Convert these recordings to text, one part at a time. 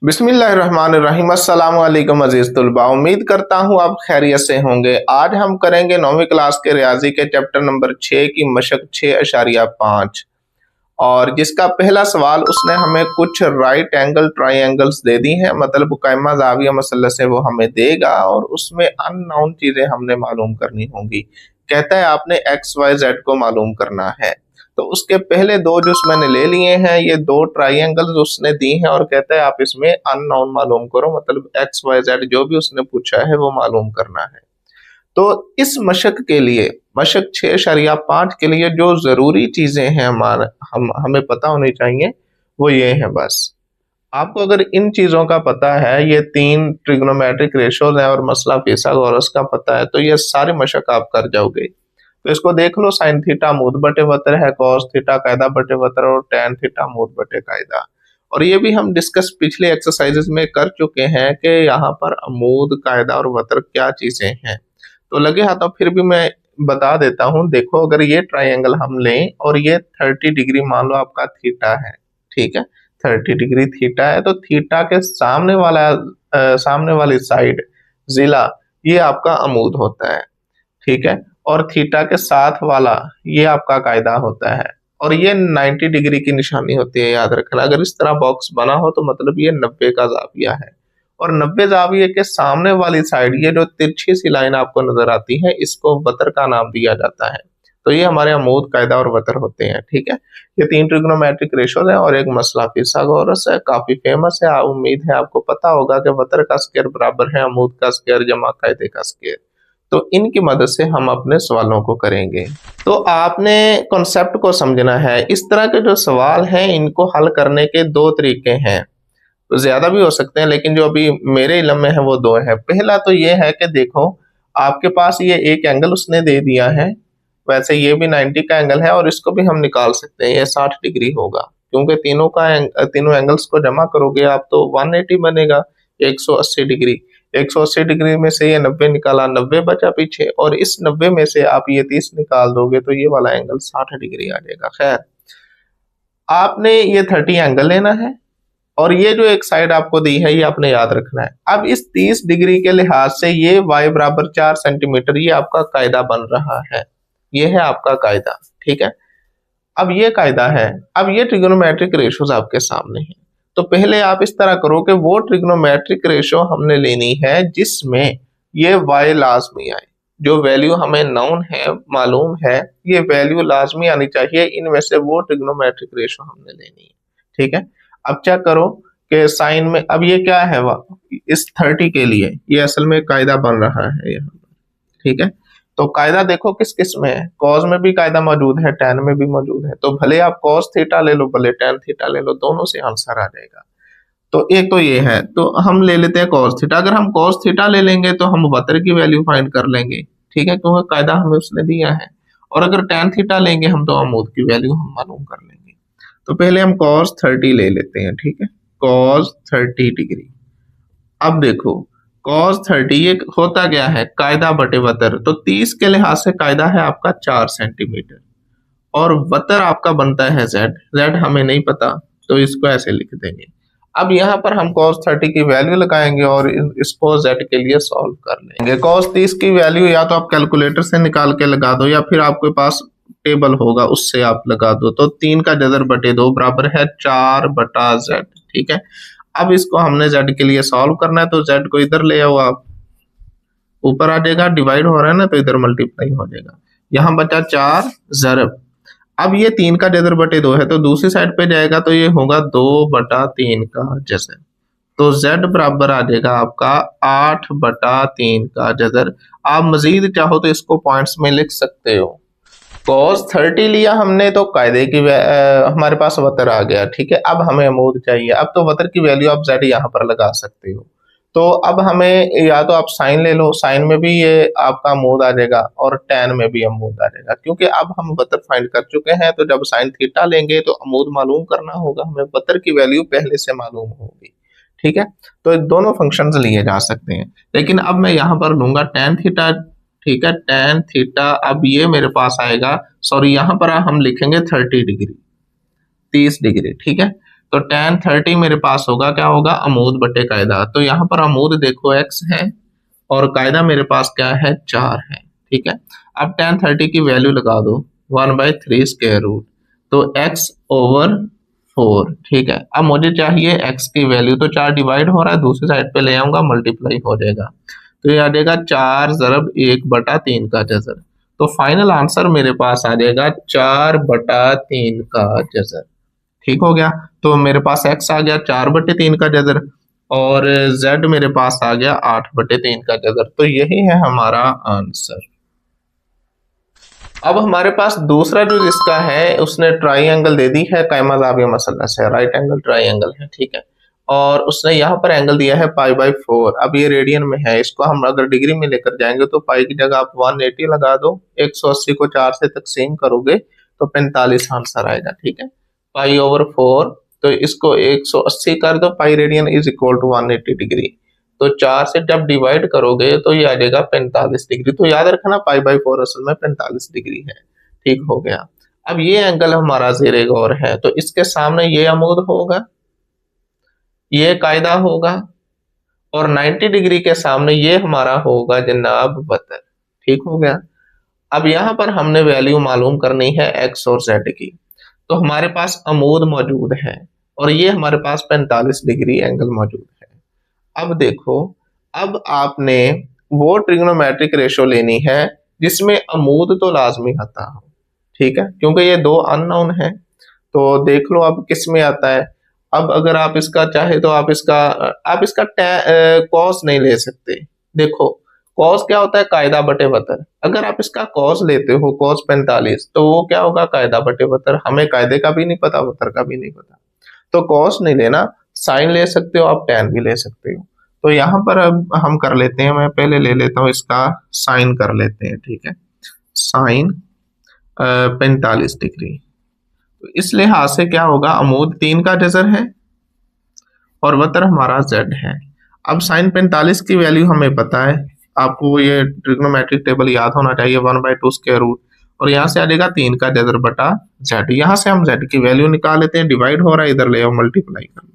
बिस्मिल्लाहिर्रहमानिर्रहीम। अस्सलाम वालेकुम अजीज तुलबा, उम्मीद करता हूँ आप खैरियत से होंगे। आज हम करेंगे 9वीं क्लास के रियाजी के चैप्टर नंबर 6 की मशक 6.5 और जिसका पहला सवाल उसने हमें कुछ राइट एंगल ट्राइंगल्स दे दी हैं, मतलब मुकैमा ज़ाविया मसलस से वो हमें देगा और उसमें अननोन चीजें हमने मालूम करनी होंगी। कहता है आपने एक्स वाई जेड को मालूम करना है। तो उसके पहले दो जो मैंने ले लिए हैं, ये दो ट्राइंगल्स उसने दी हैं और कहता है आप इसमें अननोन मालूम करो, मतलब एक्स वाई जेड जो भी उसने पूछा है वो मालूम करना है। तो इस मशक के लिए, मशक 6.5 के लिए जो जरूरी चीजें हैं हमें पता होनी चाहिए वो ये है। बस आपको अगर इन चीजों का पता है, ये 3 ट्रिग्नोमेट्रिक रेशोज है और मसला फिसागोरस का पता है, तो ये सारे मशक आप कर जाओगे। तो इसको देख लो, साइन थीटा मूद बटे वतर है, कॉस थीटा कायदा बटे वतर और टैन थीटा मूद बटे कायदा। और ये भी हम डिस्कस पिछले एक्सरसाइजेस में कर चुके हैं कि यहाँ पर अमूद कायदा और वतर क्या चीजें हैं। तो लगे हाथों फिर भी मैं बता देता हूँ। देखो, अगर ये ट्राइंगल हम लें और ये 30 डिग्री मान लो आपका थीटा है, ठीक है, 30 डिग्री थीटा है, तो थीटा के सामने वाली साइड जिला ये आपका अमूद होता है, ठीक है, और थीटा के साथ वाला ये आपका कायदा होता है और ये 90 डिग्री की निशानी होती है, याद रखना। अगर इस तरह बॉक्स बना हो तो मतलब ये 90 का जाविया है और 90 जाविये के सामने वाली साइड ये जो तिरछी सी लाइन आपको नजर आती है, इसको वतर का नाम दिया जाता है। तो ये हमारे अमूद कायदा और वतर होते हैं, ठीक है। ये 3 ट्रिग्नोमेट्रिक रेशोज है और एक मसला फिसागोरस है, काफी फेमस है। उम्मीद है आपको पता होगा कि वतर का स्क्वायर बराबर है अमूद का स्क्वायर जमा कायदे का स्क्वायर। तो इनकी मदद से हम अपने सवालों को करेंगे। तो आपने कॉन्सेप्ट को समझना है। इस तरह के जो सवाल हैं इनको हल करने के 2 तरीके हैं, तो ज्यादा भी हो सकते हैं, लेकिन जो अभी मेरे इल्म में है वो 2 है। पहला तो ये है कि देखो, आपके पास ये एक एंगल उसने दे दिया है, वैसे ये भी 90 का एंगल है और इसको भी हम निकाल सकते हैं, ये 60 डिग्री होगा, क्योंकि तीनों एंगल्स को जमा करोगे आप तो 180 बनेगा, 180 डिग्री। 180 डिग्री में से ये 90 निकाला, 90 बचा पीछे, और इस 90 में से आप ये 30 निकाल दोगे तो ये वाला एंगल 60 डिग्री आ जाएगा। खैर, आपने ये 30 एंगल लेना है और ये जो एक साइड आपको दी है ये आपने याद रखना है। अब इस 30 डिग्री के लिहाज से ये y बराबर 4 सेंटीमीटर ये आपका कायदा बन रहा है, ये है आपका कायदा, ठीक है। अब ये कायदा है, अब ये ट्रिग्नोमेट्रिक रेशोज आपके सामने है। तो पहले आप इस तरह करो कि वो ट्रिग्नोमेट्रिक रेशो हमने लेनी है जिसमें ये y लाजमी आए, जो वैल्यू हमें नाउन है मालूम है ये वैल्यू लाजमी आनी चाहिए। इनमें से वो ट्रिग्नोमेट्रिक रेशो हमने लेनी है, ठीक है। अब क्या करो कि साइन में, अब ये क्या है इस 30 के लिए ये असल में कायदा बन रहा है यहाँ पर, ठीक है। तो कायदा देखो किस किस में है, कॉस में भी कायदा मौजूद है, टैन में भी मौजूद है। तो भले आप कॉस थीटा ले लो भले टैन थीटा ले लो, दोनों से आंसर आ जाएगा। तो एक तो ये है, तो हम ले लेते हैं कॉस थीटा। अगर हम कॉस थीटा ले लेंगे तो हम वतर की वैल्यू फाइंड कर लेंगे, ठीक है, क्योंकि कायदा हमें उसने दिया है। और अगर टैन थीटा लेंगे हम तो अमूद की वैल्यू हम मालूम कर लेंगे। तो पहले हम कॉस 30 ले लेते हैं, ठीक है, कॉस 30 डिग्री। अब देखो कॉस 30 ये होता क्या है, कायदा बटे वतर। तो 30 के लिहाज से कायदा है आपका 4 सेंटीमीटर और वतर आपका बनता है जेड। जेड हमें नहीं पता तो इसको ऐसे लिख देंगे। अब यहाँ पर हम cos 30 की वैल्यू लगाएंगे और इसको z के लिए सॉल्व कर लेंगे। cos 30 की वैल्यू या तो आप कैलकुलेटर से निकाल के लगा दो या फिर आपके पास टेबल होगा उससे आप लगा दो। तो 3 का जदर बटे 2 बराबर है 4 बटा z, ठीक है। अब इसको हमने z के लिए सॉल्व करना है, तो z को इधर ले आओ आप, ऊपर आ जाएगा, डिवाइड हो रहा है ना तो इधर मल्टीप्लाई हो जाएगा। यहाँ बचा 4 जरब। अब ये 3 का जदर बटे 2 है तो दूसरी साइड पे जाएगा तो ये होगा 2 बटा 3 का जदर। तो z बराबर आ जाएगा आपका 8 बटा 3 का जदर। आप मजीद चाहो तो इसको पॉइंट्स में लिख सकते हो। cos 30 लिया हमने तो कायदे की हमारे पास वतर आ गया, ठीक है। अब हमें अमूद चाहिए। अब तो वतर की वैल्यू आप z यहाँ पर लगा सकते हो। तो अब हमें या तो आप साइन ले लो, साइन में भी ये आपका अमूद आ जाएगा और टैन में भी अमूद आ जाएगा, क्योंकि अब हम वतर फाइंड कर चुके हैं। तो जब साइन थीटा लेंगे तो अमूद मालूम करना होगा, हमें वतर की वैल्यू पहले से मालूम होगी, ठीक है। तो दोनों फंक्शंस लिए जा सकते हैं, लेकिन अब मैं यहाँ पर लूंगा टैन थीटा, ठीक है, टैन थीटा। अब ये मेरे पास आएगा, सॉरी यहाँ पर हम लिखेंगे 30 डिग्री, 30 डिग्री, ठीक है। तो tan 30 मेरे पास होगा, क्या होगा, अमूद बटे कायदा। तो यहाँ पर अमूद देखो x है और कायदा मेरे पास क्या है, 4 है। ठीक है, अब tan 30 की वैल्यू लगा दो 1/3 स्क्वायर रूट, तो x ओवर 4। ठीक है, अब मुझे चाहिए x की वैल्यू, तो 4 डिवाइड हो रहा है, दूसरी साइड पे ले आऊंगा, मल्टीप्लाई हो जाएगा, तो ये आ जाएगा 4 ज़रब 1/3 का जज़र। तो फाइनल आंसर मेरे पास आ जाएगा 4/3 का जज़र। ठीक हो गया, तो मेरे पास x आ गया 4/3 का जज़र और z मेरे पास आ गया 8/3 का जज़र। तो यही है हमारा आंसर। अब हमारे पास दूसरा जो जिसका है, उसने ट्राइंगल दे दी है, कायमा ज़ाविया मसलस है, राइट एंगल ट्राइंगल है। ठीक है, और उसने यहाँ पर एंगल दिया है π/4। अब ये रेडियन में है, इसको हम अगर डिग्री में लेकर जाएंगे तो पाई की जगह आप 180 लगा दो, 180 को 4 से तकसीम करोगे तो 45 आंसर आएगा। ठीक है, π/4, तो इसको 180 कर दो, pi radian is equal to 180 degree, तो 4 से जब डिवाइड करोगे तो ये आ जाएगा 45 डिग्री। तो याद रखना π/4 असल में 45 डिग्री है। ठीक हो गया, अब ये एंगल हमारा ज़ेरे गौर है, तो इसके सामने ये अमूद होगा, ये कायदा होगा, और 90 डिग्री के सामने ये हमारा होगा जनाब वतर। ठीक हो गया, अब यहाँ पर हमने वैल्यू मालूम करनी है x और z की। तो हमारे पास अमूद मौजूद है और ये हमारे पास 45 डिग्री एंगल मौजूद है। अब देखो, अब आपने वो ट्रिग्नोमेट्रिक रेशो लेनी है जिसमें अमूद तो लाजमी आता हो। ठीक है, क्योंकि ये दो अननोन है, तो देख लो अब किस में आता है। अब अगर आप इसका चाहे तो आप इसका कॉस नहीं ले सकते। देखो, कॉस क्या होता है, कायदा बटे वतर। अगर आप इसका कॉस लेते हो, कॉस 45, तो वो क्या होगा, कायदा बटे वतर। हमें कायदे का भी नहीं पता, वतर का भी नहीं पता, तो कॉस नहीं लेना, साइन ले सकते हो, आप टैन भी ले सकते हो। तो यहाँ पर अब हम कर लेते हैं, मैं पहले ले लेता हूँ इसका साइन कर लेते हैं। ठीक है, साइन 45 डिग्री, तो इस लिहाज से क्या होगा, अमूद 3 का जज़र है और वतर हमारा z है। अब साइन 45 की वैल्यू हमें पता है, आपको ये ट्रिग्नोमेट्रिक टेबल याद होना चाहिए, 1/2 स्क्वायर रूट, और यहाँ से आ जाएगा 3 का जज़र बटा z। यहाँ से हम z की वैल्यू निकाल लेते हैं, डिवाइड हो रहा है, इधर ले आओ, मल्टीप्लाई कर लो,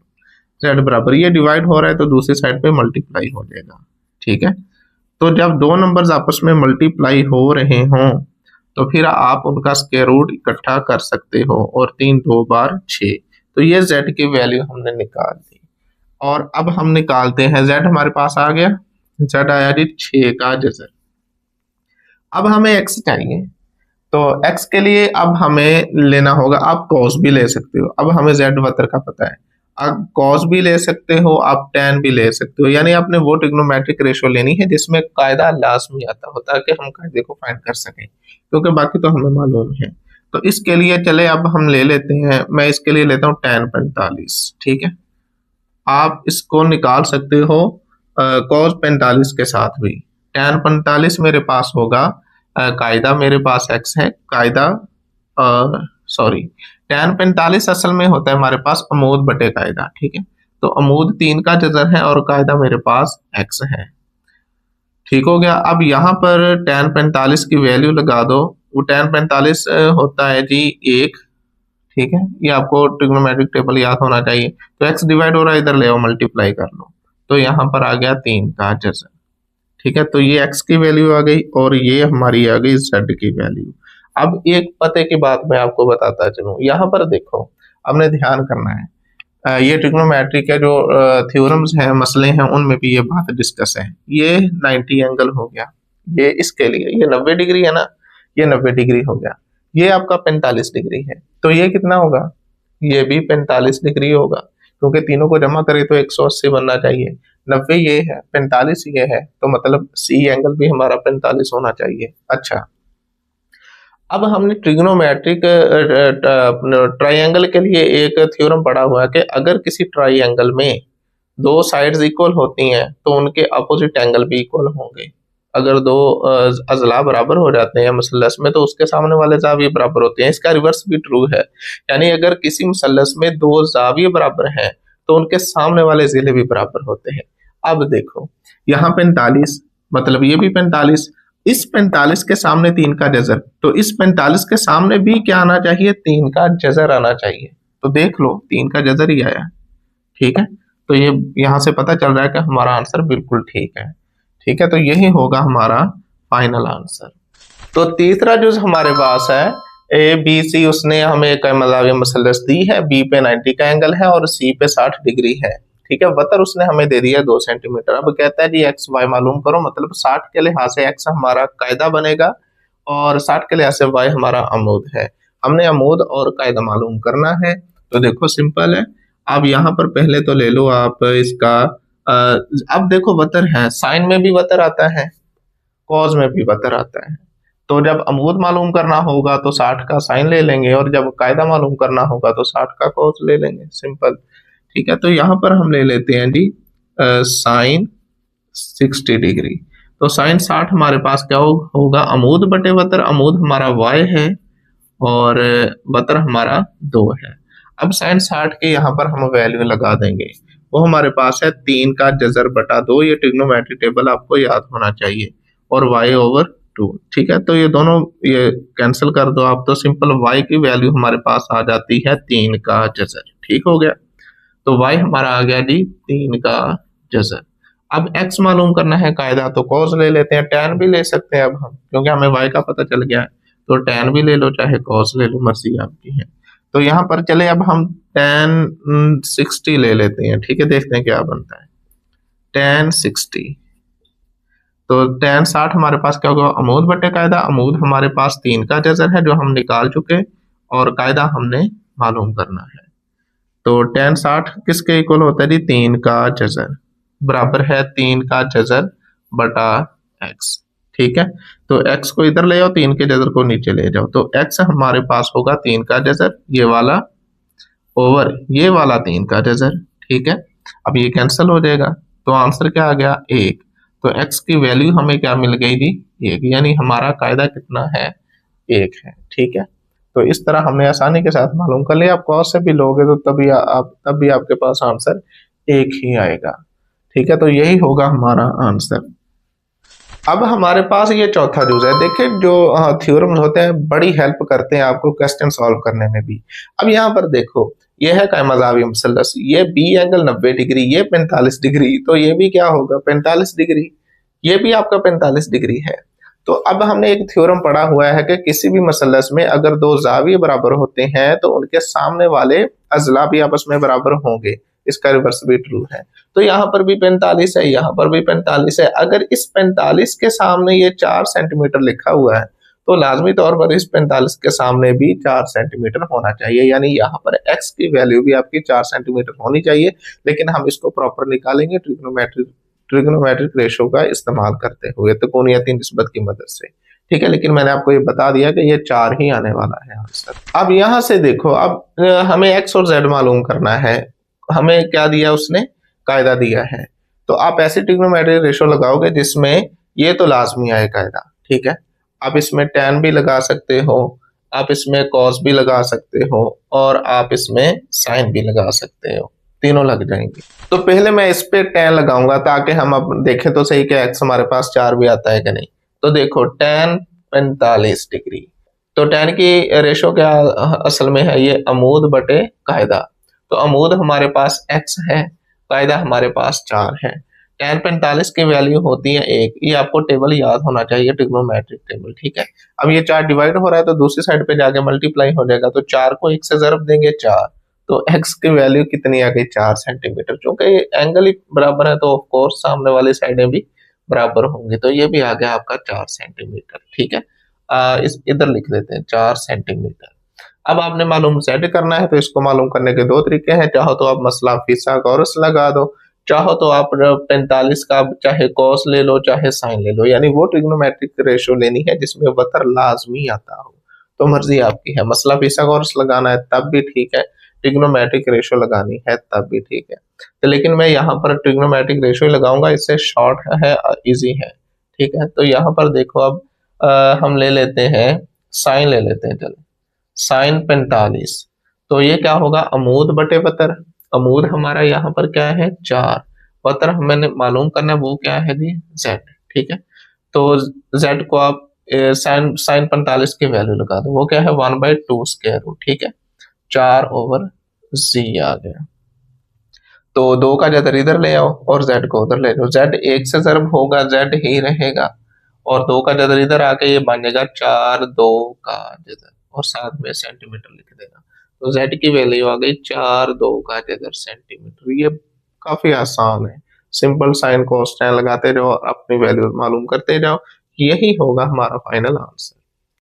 z बराबर, ये डिवाइड हो रहा है तो दूसरी साइड पे मल्टीप्लाई हो जाएगा। ठीक है, तो जब दो नंबर्स आपस में मल्टीप्लाई हो रहे हों तो फिर आप उनका स्क्वायर रूट इकट्ठा कर सकते हो, और 3 2 बार 6, तो ये z की वैल्यू हमने निकाल दी। और अब हम निकालते हैं, z हमारे पास आ गया, z आया जी 6 का जज़र। अब हमें x चाहिए, तो x के लिए अब हमें लेना होगा, आप cos भी ले सकते हो। अब हमें z वतर का पता है, आप cos भी ले सकते हो, आप tan भी ले सकते हो, यानी आपने वो ट्रिग्नोमेट्रिक रेशो लेनी है जिसमें कायदा लाजमी आता हो, ताकि हम कायदे को फाइंड कर सकें, क्योंकि बाकी तो हमें मालूम है। तो इसके लिए चले अब हम ले लेते हैं, मैं इसके लिए लेता हूँ tan 45। ठीक है, आप इसको निकाल सकते हो cos 45 के साथ भी। tan 45 मेरे पास होगा, कायदा मेरे पास x है, कायदा सॉरी, tan 45 असल में होता है हमारे पास अमूद बटे कायदा। ठीक है, तो अमूद 3 का जज़र है और कायदा मेरे पास x है। ठीक हो गया, अब यहाँ पर tan 45 की वैल्यू लगा दो, वो tan 45 होता है जी 1। ठीक है, ये आपको ट्रिग्नोमेट्रिक टेबल याद होना चाहिए। तो x डिवाइड हो रहा है, इधर ले आओ, मल्टीप्लाई कर लो, तो यहाँ पर आ गया 3 का जज़र। ठीक है, तो ये x की वैल्यू आ गई और ये हमारी आ गई z की वैल्यू। अब एक पते की बात मैं आपको बताता चलूँ, यहाँ पर देखो, हमने ध्यान करना है, ये ट्रिग्नोमेट्री के जो थ्योरम्स हैं, मसले हैं, उनमें भी ये बात डिस्कस है। ये 90 एंगल हो गया, ये इसके लिए ये 90 डिग्री है ना, ये 90 डिग्री हो गया, ये आपका 45 डिग्री है, तो ये कितना होगा, ये भी 45 डिग्री होगा, क्योंकि तीनों को जमा करें तो 180 बनना चाहिए। 90 ये है, 45 ये है, तो मतलब सी एंगल भी हमारा 45 होना चाहिए। अच्छा, अब हमने ट्रिग्नोमेट्रिक ट्राइंगल के लिए एक थ्योरम पढ़ा हुआ है कि अगर किसी ट्राइंगल में दो साइड्स इक्वल होती हैं तो उनके अपोजिट एंगल भी इक्वल होंगे। अगर दो अजला बराबर हो जाते हैं मुसल्लस में तो उसके सामने वाले जाविये बराबर होते हैं। इसका रिवर्स भी ट्रू है, यानी अगर किसी मुसल्लस में दो जाविये बराबर हैं तो उनके सामने वाले जिले भी बराबर होते हैं। अब देखो, यहाँ 45, मतलब ये भी 45, इस 45 के सामने 3 का जज़र, तो इस 45 के सामने भी क्या आना चाहिए, 3 का जज़र आना चाहिए। तो देख लो 3 का जजर ही आया। ठीक है, तो ये यहाँ से पता चल रहा है कि हमारा आंसर बिल्कुल ठीक है। ठीक है, तो यही होगा हमारा फाइनल आंसर। तो तीसरा जो हमारे पास है ए बी सी, उसने हमें एक मतलब मसलस दी है, बी पे 90 का एंगल है और सी पे 60 डिग्री है। ठीक है, वतर उसने हमें दे दिया 2 सेंटीमीटर। अब कहता है जी एक्स वाई मालूम करो, मतलब 60 के लिहाज से एक्स हमारा कायदा बनेगा और 60 के लिहाज से वाई हमारा अमूद है। हमने अमूद और कायदा मालूम करना है। तो देखो सिंपल है, अब यहाँ पर पहले तो ले लो आप इसका अब देखो वतर है, साइन में भी वतर आता है, कॉज में भी वतर आता है। तो जब अमूद मालूम करना होगा तो 60 का साइन ले लेंगे और जब कायदा मालूम करना होगा तो 60 का कॉस ले लेंगे, सिंपल। ठीक है, तो यहाँ पर हम ले लेते हैं जी साइन 60 डिग्री। तो साइन 60 हमारे पास क्या होगा, अमूद बटे वतर। अमूद हमारा y है और वतर हमारा 2 है। अब साइन 60 के यहाँ पर हम वैल्यू लगा देंगे, वो हमारे पास है 3 का जजर बटा 2। ये ट्रिग्नोमेट्री टेबल आपको याद होना चाहिए, और y ओवर 2। ठीक है, तो ये दोनों ये कैंसिल कर दो आप, तो सिंपल y की वैल्यू हमारे पास आ जाती है 3 का जजर। ठीक हो गया, तो y हमारा आ गया जी 3 का जजर। अब x मालूम करना है कायदा, तो cos ले लेते हैं, tan भी ले सकते हैं अब हम, क्योंकि हमें y का पता चल गया है। तो tan भी ले लो चाहे cos ले लो, मर्जी आपकी है। तो यहाँ पर चले अब हम tan 60 ले लेते हैं। ठीक है, देखते हैं क्या बनता है। tan 60, तो tan 60 हमारे पास क्या होगा, अमूद बटे कायदा। अमूद हमारे पास 3 का जजर है जो हम निकाल चुके, और कायदा हमने मालूम करना है। तो tan 60 किसके इक्वल होता है जी, 3 का जजर, बराबर है 3 का जजर बटा x। ठीक है, तो x को इधर ले जाओ, 3 के जजर को नीचे ले जाओ, तो x हमारे पास होगा 3 का जजर, ये वाला ओवर ये वाला 3 का जजर। ठीक है, अब ये कैंसिल हो जाएगा, तो आंसर क्या आ गया 1। तो x की वैल्यू हमें क्या मिल गई जी 1, यानी हमारा कायदा कितना है 1 है। ठीक है, तो इस तरह हमने आसानी के साथ मालूम कर लिया। आप कॉस से भी लोगे तो तब भी आपके पास आंसर 1 ही आएगा। ठीक है, तो यही होगा हमारा आंसर। अब हमारे पास ये चौथा यूज है। देखिए जो थ्योरम्स होते हैं बड़ी हेल्प करते हैं आपको क्वेश्चन सॉल्व करने में भी। अब यहाँ पर देखो, ये है कायमज़ावी मुसल्लस, ये बी एंगल 90 डिग्री, ये 45 डिग्री, तो ये भी क्या होगा 45 डिग्री, ये भी आपका 45 डिग्री है। तो अब हमने एक थ्योरम पढ़ा हुआ है कि किसी भी मसलस में अगर दो जाविये बराबर होते हैं तो उनके सामने वाले अजला भी आपस में बराबर होंगे। इसका रिवर्स भी ट्रू है। तो यहाँ पर भी 45 है, यहाँ पर भी 45 है। अगर इस 45 के सामने ये 4 सेंटीमीटर लिखा हुआ है तो लाजमी तौर पर इस 45 के सामने भी 4 सेंटीमीटर होना चाहिए, यानी यहाँ पर x की वैल्यू भी आपकी 4 सेंटीमीटर होनी चाहिए। लेकिन हम इसको प्रॉपर निकालेंगे ट्रिग्नोमेट्रिक रेशो का इस्तेमाल करते हुए, त्रिकोणीयती निस्बत की मदद से। ठीक है, लेकिन मैंने आपको ये बता दिया कि ये 4 ही आने वाला है आंसर। अब यहाँ से देखो, अब हमें x और z मालूम करना है। हमें क्या दिया उसने, कायदा दिया है। तो आप ऐसे ट्रिग्नोमेट्रिक रेशो लगाओगे जिसमें ये तो लाजमी आए कायदा। ठीक है, आप इसमें tan भी लगा सकते हो, आप इसमें cos भी लगा सकते हो, और आप इसमें sin भी लगा सकते हो, तीनों लग जाएंगे। तो पहले मैं इस पे tan लगाऊंगा ताकि हम अब देखें तो सही कि x हमारे पास 4 भी आता है कि नहीं। तो देखो tan 45 डिग्री, तो tan की रेशो क्या असल में है, ये अमूद बटे कायदा। तो अमूद हमारे पास x है, कायदा हमारे पास 4 है। tan 45 की वैल्यू होती है 1। ये आपको टेबल याद होना चाहिए, ट्रिग्नोमेट्रिक टेबल। ठीक है, अब ये 4 डिवाइड हो रहा है तो दूसरी साइड पे जाके मल्टीप्लाई हो जाएगा, तो 4 को 1 से ज़रब देंगे 4, तो x की वैल्यू कितनी आ गई 4 सेंटीमीटर। क्योंकि एंगल ही बराबर है तो ऑफ कोर्स सामने वाली साइडें भी बराबर होंगी, तो ये भी आ गया आपका 4 सेंटीमीटर। ठीक है, इस इधर लिख देते हैं 4 सेंटीमीटर। अब आपने मालूम z करना है, तो इसको मालूम करने के 2 तरीके हैं। चाहो तो आप मसला फिसागोरस लगा दो, चाहो तो आप 45 का चाहे cos ले लो चाहे sin ले लो, यानी वो ट्रिग्नोमेट्रिक रेशो लेनी है जिसमें वतर लाजमी आता हो। तो मर्जी आपकी है, मसला फिसागोरस लगाना है तब भी ठीक है, ट्रिग्नोमेट्रिक रेशो लगानी है तब भी ठीक है। तो लेकिन मैं यहाँ पर ट्रिग्नोमेट्रिक रेशो लगाऊंगा, इससे शॉर्ट है, इजी है। ठीक है, तो यहाँ पर देखो अब हम ले लेते हैं साइन ले लेते हैं, चलो साइन 45। तो ये क्या होगा, अमूद बटे वतर। अमूद हमारा यहाँ पर क्या है 4, वतर हमें मालूम करना है वो क्या है जी z। ठीक है, तो z को आप साइन 45 की वैल्यू लगा दो, वो क्या है 1/2 स्क्वायर रूट। ठीक है, 4 ओवर जी आ गया। तो 2 का जदर इधर ले आओ और z को उधर ले जाओ, z 1 से ज़र्ब होगा z ही रहेगा और 2 का जदर इधर आके ये बनेगा 4 2 का जदर और साथ में सेंटीमीटर लिख देना। तो z की वैल्यू आ गई 4 2 का जदर सेंटीमीटर। ये काफी आसान है, सिंपल साइन कोस tan लगाते जाओ और अपनी वैल्यू मालूम करते जाओ, यही होगा हमारा फाइनल आंसर।